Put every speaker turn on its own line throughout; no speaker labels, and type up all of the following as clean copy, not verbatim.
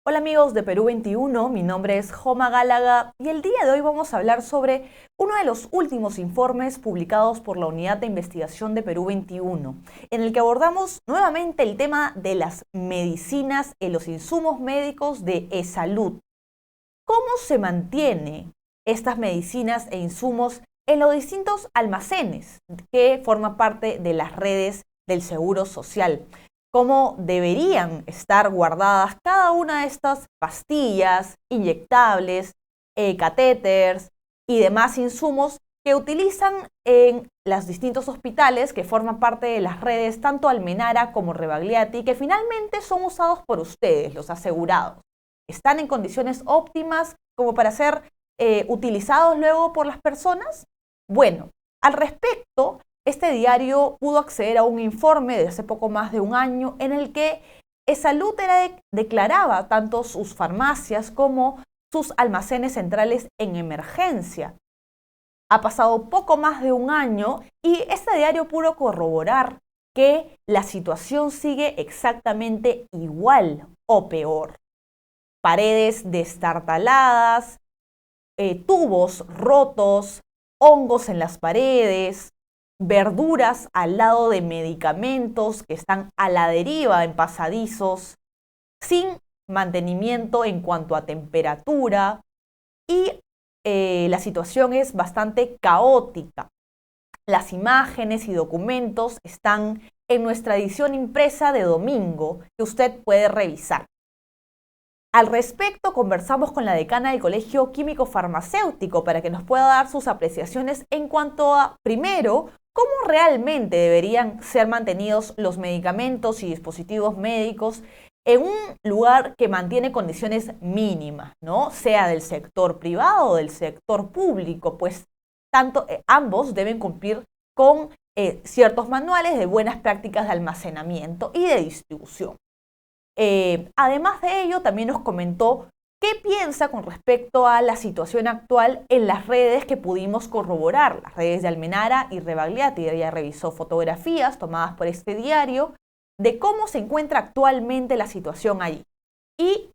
Hola amigos de Perú 21, mi nombre es Joma Gálaga y el día de hoy vamos a hablar sobre uno de los últimos informes publicados por la Unidad de Investigación de Perú 21, en el que abordamos nuevamente el tema de las medicinas y los insumos médicos de e-salud. ¿Cómo se mantiene estas medicinas e insumos en los distintos almacenes que forman parte de las redes del Seguro Social? ¿Cómo deberían estar guardadas cada una de estas pastillas, inyectables, catéteres y demás insumos que utilizan en los distintos hospitales que forman parte de las redes tanto Almenara como Rebagliati, que finalmente son usados por ustedes, los asegurados? ¿Están en condiciones óptimas como para ser utilizados luego por las personas? Bueno, al respecto, este diario pudo acceder a un informe de hace poco más de un año en el que e-salud declaraba tanto sus farmacias como sus almacenes centrales en emergencia. Ha pasado poco más de un año y este diario pudo corroborar que la situación sigue exactamente igual o peor. Paredes destartaladas, tubos rotos, hongos en las paredes, verduras al lado de medicamentos que están a la deriva en pasadizos, sin mantenimiento en cuanto a temperatura y la situación es bastante caótica. Las imágenes y documentos están en nuestra edición impresa de domingo que usted puede revisar. Al respecto, conversamos con la decana del Colegio Químico Farmacéutico para que nos pueda dar sus apreciaciones en cuanto a, primero, cómo realmente deberían ser mantenidos los medicamentos y dispositivos médicos en un lugar que mantiene condiciones mínimas, ¿no? Sea del sector privado o del sector público, pues ambos deben cumplir con ciertos manuales de buenas prácticas de almacenamiento y de distribución. Además de ello, también nos comentó qué piensa con respecto a la situación actual en las redes que pudimos corroborar, las redes de Almenara y Rebagliati. Ella revisó fotografías tomadas por este diario de cómo se encuentra actualmente la situación allí. Y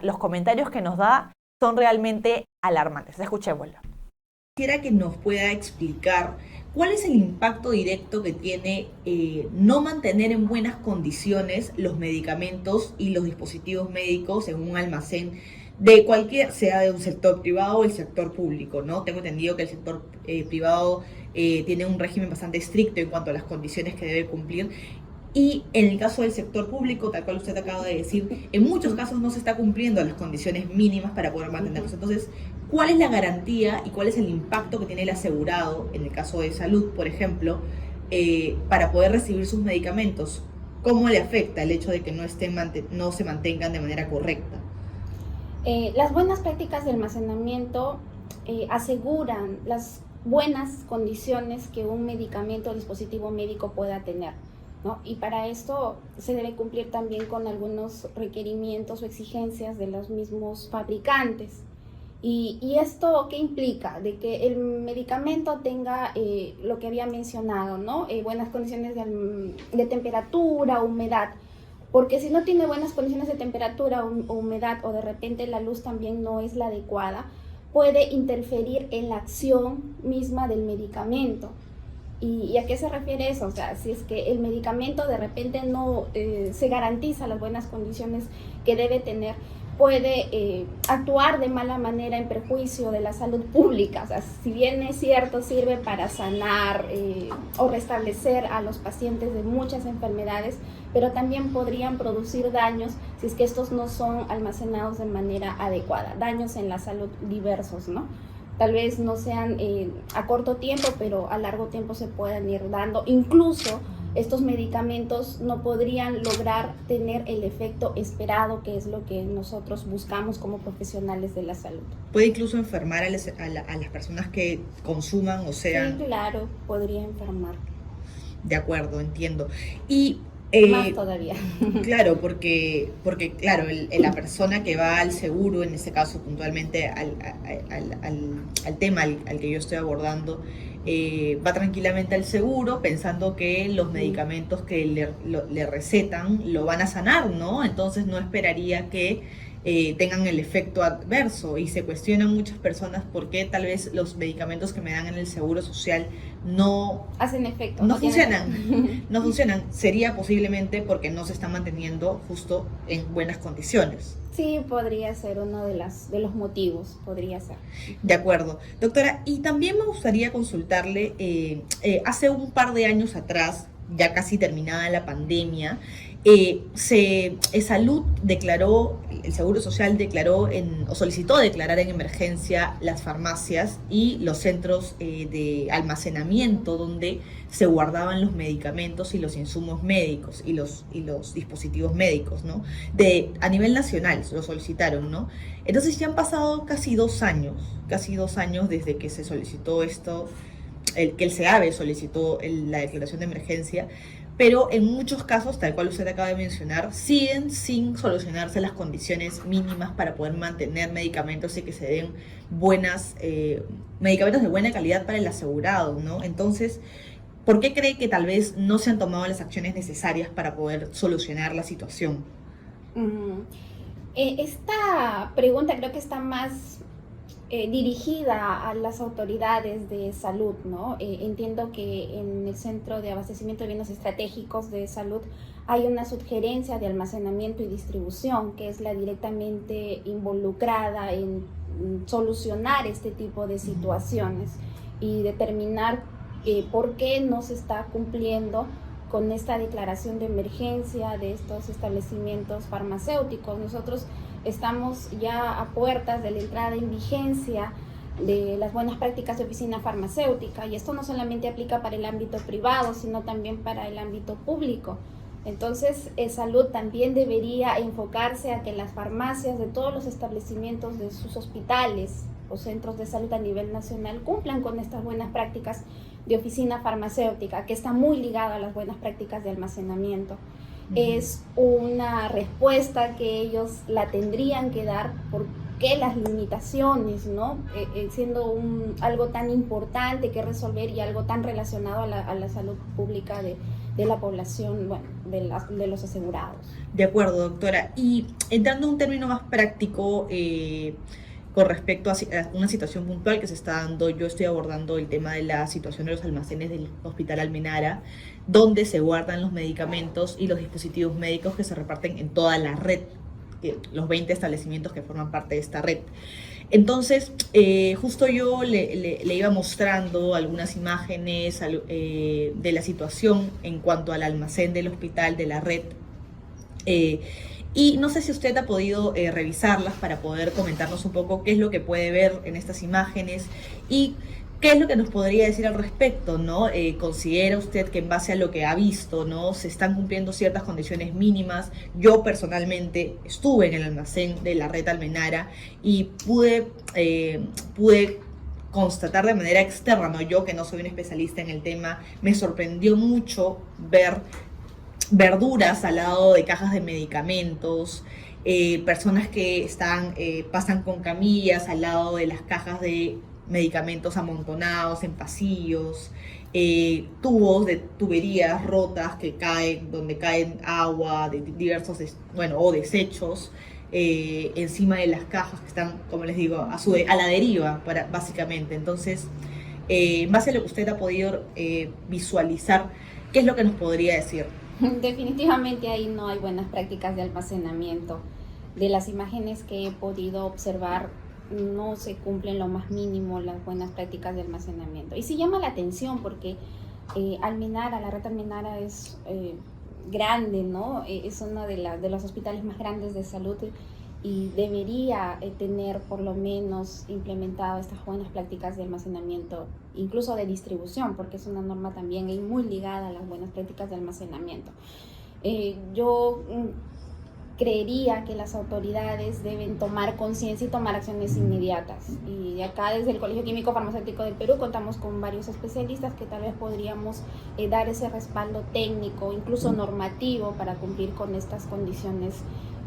los comentarios que nos da son realmente alarmantes. Escuchémoslo.
Quisiera que nos pueda explicar cuál es el impacto directo que tiene no mantener en buenas condiciones los medicamentos y los dispositivos médicos en un almacén de cualquier, sea de un sector privado o el sector público, ¿no? Tengo entendido que el sector privado tiene un régimen bastante estricto en cuanto a las condiciones que debe cumplir. Y en el caso del sector público, tal cual usted acaba de decir, en muchos casos no se está cumpliendo las condiciones mínimas para poder mantenerlos. Entonces, ¿cuál es la garantía y cuál es el impacto que tiene el asegurado, en el caso de salud, por ejemplo, para poder recibir sus medicamentos? ¿Cómo le afecta el hecho de que no se mantengan de manera correcta?
Las buenas prácticas de almacenamiento aseguran las buenas condiciones que un medicamento o dispositivo médico pueda tener, ¿no? Y para esto se debe cumplir también con algunos requerimientos o exigencias de los mismos fabricantes. ¿Y esto qué implica? De que el medicamento tenga lo que había mencionado, ¿no? Buenas condiciones de temperatura, humedad. Porque si no tiene buenas condiciones de temperatura o humedad, o de repente la luz también no es la adecuada, puede interferir en la acción misma del medicamento. ¿Y a qué se refiere eso? O sea, si es que el medicamento de repente no se garantiza las buenas condiciones que debe tener, puede actuar de mala manera en perjuicio de la salud pública. O sea, si bien es cierto, sirve para sanar o restablecer a los pacientes de muchas enfermedades, pero también podrían producir daños si es que estos no son almacenados de manera adecuada, daños en la salud diversos, ¿no? Tal vez no sean a corto tiempo, pero a largo tiempo se puedan ir dando. Incluso estos medicamentos no podrían lograr tener el efecto esperado, que es lo que nosotros buscamos como profesionales de la salud.
¿Puede incluso enfermar a las personas que consuman o sean?
Sí, claro, podría enfermar.
De acuerdo, entiendo. Y
Más todavía.
Claro, porque claro, la persona que va al seguro, en este caso puntualmente al tema al que yo estoy abordando, va tranquilamente al seguro pensando que los medicamentos que le recetan lo van a sanar, ¿no? Entonces no esperaría que tengan el efecto adverso, y se cuestionan muchas personas por qué tal vez los medicamentos que me dan en el seguro social no
hacen efecto,
no
tienen
funcionan,
efecto.
no funcionan. Sería posiblemente porque no se están manteniendo justo en buenas condiciones.
Sí, podría ser uno de los motivos, podría ser.
De acuerdo. Doctora, y también me gustaría consultarle, hace un par de años atrás, ya casi terminada la pandemia, Salud declaró, el Seguro Social declaró o solicitó declarar en emergencia las farmacias y los centros de almacenamiento donde se guardaban los medicamentos y los insumos médicos y los dispositivos médicos, ¿no? A nivel nacional lo solicitaron, ¿no? Entonces ya han pasado casi 2 años, desde que se solicitó esto, que el SEABE solicitó la declaración de emergencia, pero en muchos casos, tal cual usted acaba de mencionar, siguen sin solucionarse las condiciones mínimas para poder mantener medicamentos y que se den medicamentos de buena calidad para el asegurado, ¿no? Entonces, ¿por qué cree que tal vez no se han tomado las acciones necesarias para poder solucionar la situación?
Esta pregunta creo que está más dirigida a las autoridades de salud, ¿no? Entiendo que en el Centro de Abastecimiento de Bienes Estratégicos de Salud hay una subgerencia de almacenamiento y distribución que es la directamente involucrada en solucionar este tipo de situaciones y determinar por qué no se está cumpliendo con esta declaración de emergencia de estos establecimientos farmacéuticos. Nosotros estamos ya a puertas de la entrada en vigencia de las buenas prácticas de oficina farmacéutica, y esto no solamente aplica para el ámbito privado, sino también para el ámbito público. Entonces, Salud también debería enfocarse a que las farmacias de todos los establecimientos de sus hospitales o centros de salud a nivel nacional cumplan con estas buenas prácticas de oficina farmacéutica, que está muy ligada a las buenas prácticas de almacenamiento. Es una respuesta que ellos la tendrían que dar, porque las limitaciones, ¿no? Siendo algo tan importante que resolver y algo tan relacionado a la salud pública de la población, bueno, de los asegurados.
De acuerdo, doctora. Y entrando a un término más práctico, con respecto a una situación puntual que se está dando, yo estoy abordando el tema de la situación de los almacenes del Hospital Almenara, donde se guardan los medicamentos y los dispositivos médicos que se reparten en toda la red, los 20 establecimientos que forman parte de esta red. Entonces, justo yo le iba mostrando algunas imágenes de la situación en cuanto al almacén del hospital, de la red, y no sé si usted ha podido revisarlas para poder comentarnos un poco qué es lo que puede ver en estas imágenes y qué es lo que nos podría decir al respecto, ¿no? ¿Considera usted que en base a lo que ha visto, ¿no?, se están cumpliendo ciertas condiciones mínimas? Yo personalmente estuve en el almacén de la red Almenara y pude constatar de manera externa, ¿no? Yo, que no soy un especialista en el tema, me sorprendió mucho ver verduras al lado de cajas de medicamentos, personas que pasan con camillas al lado de las cajas de medicamentos amontonados en pasillos, tubos de tuberías rotas que caen, donde caen agua de diversos, o desechos, encima de las cajas que están, como les digo, a la deriva, básicamente. Entonces, en base a lo que usted ha podido visualizar, ¿qué es lo que nos podría decir?
Definitivamente ahí no hay buenas prácticas de almacenamiento. De las imágenes que he podido observar, no se cumplen lo más mínimo las buenas prácticas de almacenamiento. Y sí llama la atención porque Almenara, la red Almenara es grande, ¿no? Es uno de los hospitales más grandes de salud y debería tener por lo menos implementado estas buenas prácticas de almacenamiento, incluso de distribución, porque es una norma también muy ligada a las buenas prácticas de almacenamiento. Yo creería que las autoridades deben tomar conciencia y tomar acciones inmediatas. Y acá desde el Colegio Químico Farmacéutico del Perú contamos con varios especialistas que tal vez podríamos dar ese respaldo técnico, incluso normativo, para cumplir con estas condiciones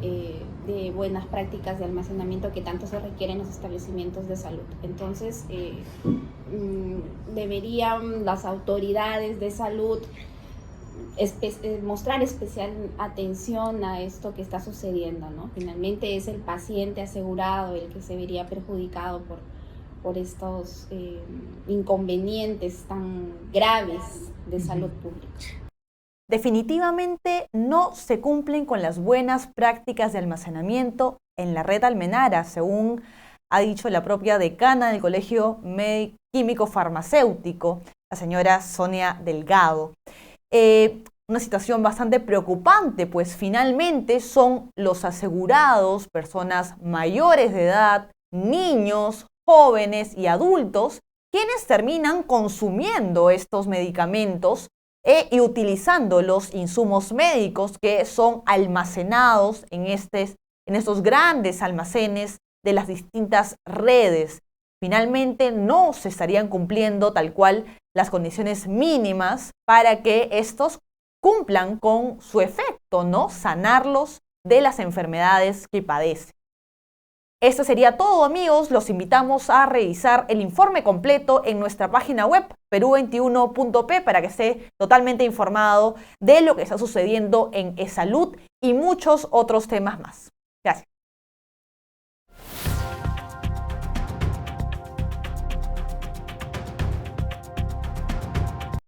de buenas prácticas de almacenamiento que tanto se requieren en los establecimientos de salud. Entonces, deberían las autoridades de salud mostrar especial atención a esto que está sucediendo, ¿no? Finalmente es el paciente asegurado el que se vería perjudicado por estos inconvenientes tan graves de salud pública.
Definitivamente no se cumplen con las buenas prácticas de almacenamiento en la red Almenara, según ha dicho la propia decana del Colegio Químico Farmacéutico, la señora Sonia Delgado. Una situación bastante preocupante, pues finalmente son los asegurados, personas mayores de edad, niños, jóvenes y adultos, quienes terminan consumiendo estos medicamentos y utilizando los insumos médicos que son almacenados en estos grandes almacenes de las distintas redes. Finalmente no se estarían cumpliendo tal cual las condiciones mínimas para que estos cumplan con su efecto, ¿no? Sanarlos de las enfermedades que padecen. Esto sería todo, amigos. Los invitamos a revisar el informe completo en nuestra página web peru21.p para que esté totalmente informado de lo que está sucediendo en eSalud y muchos otros temas más. Gracias.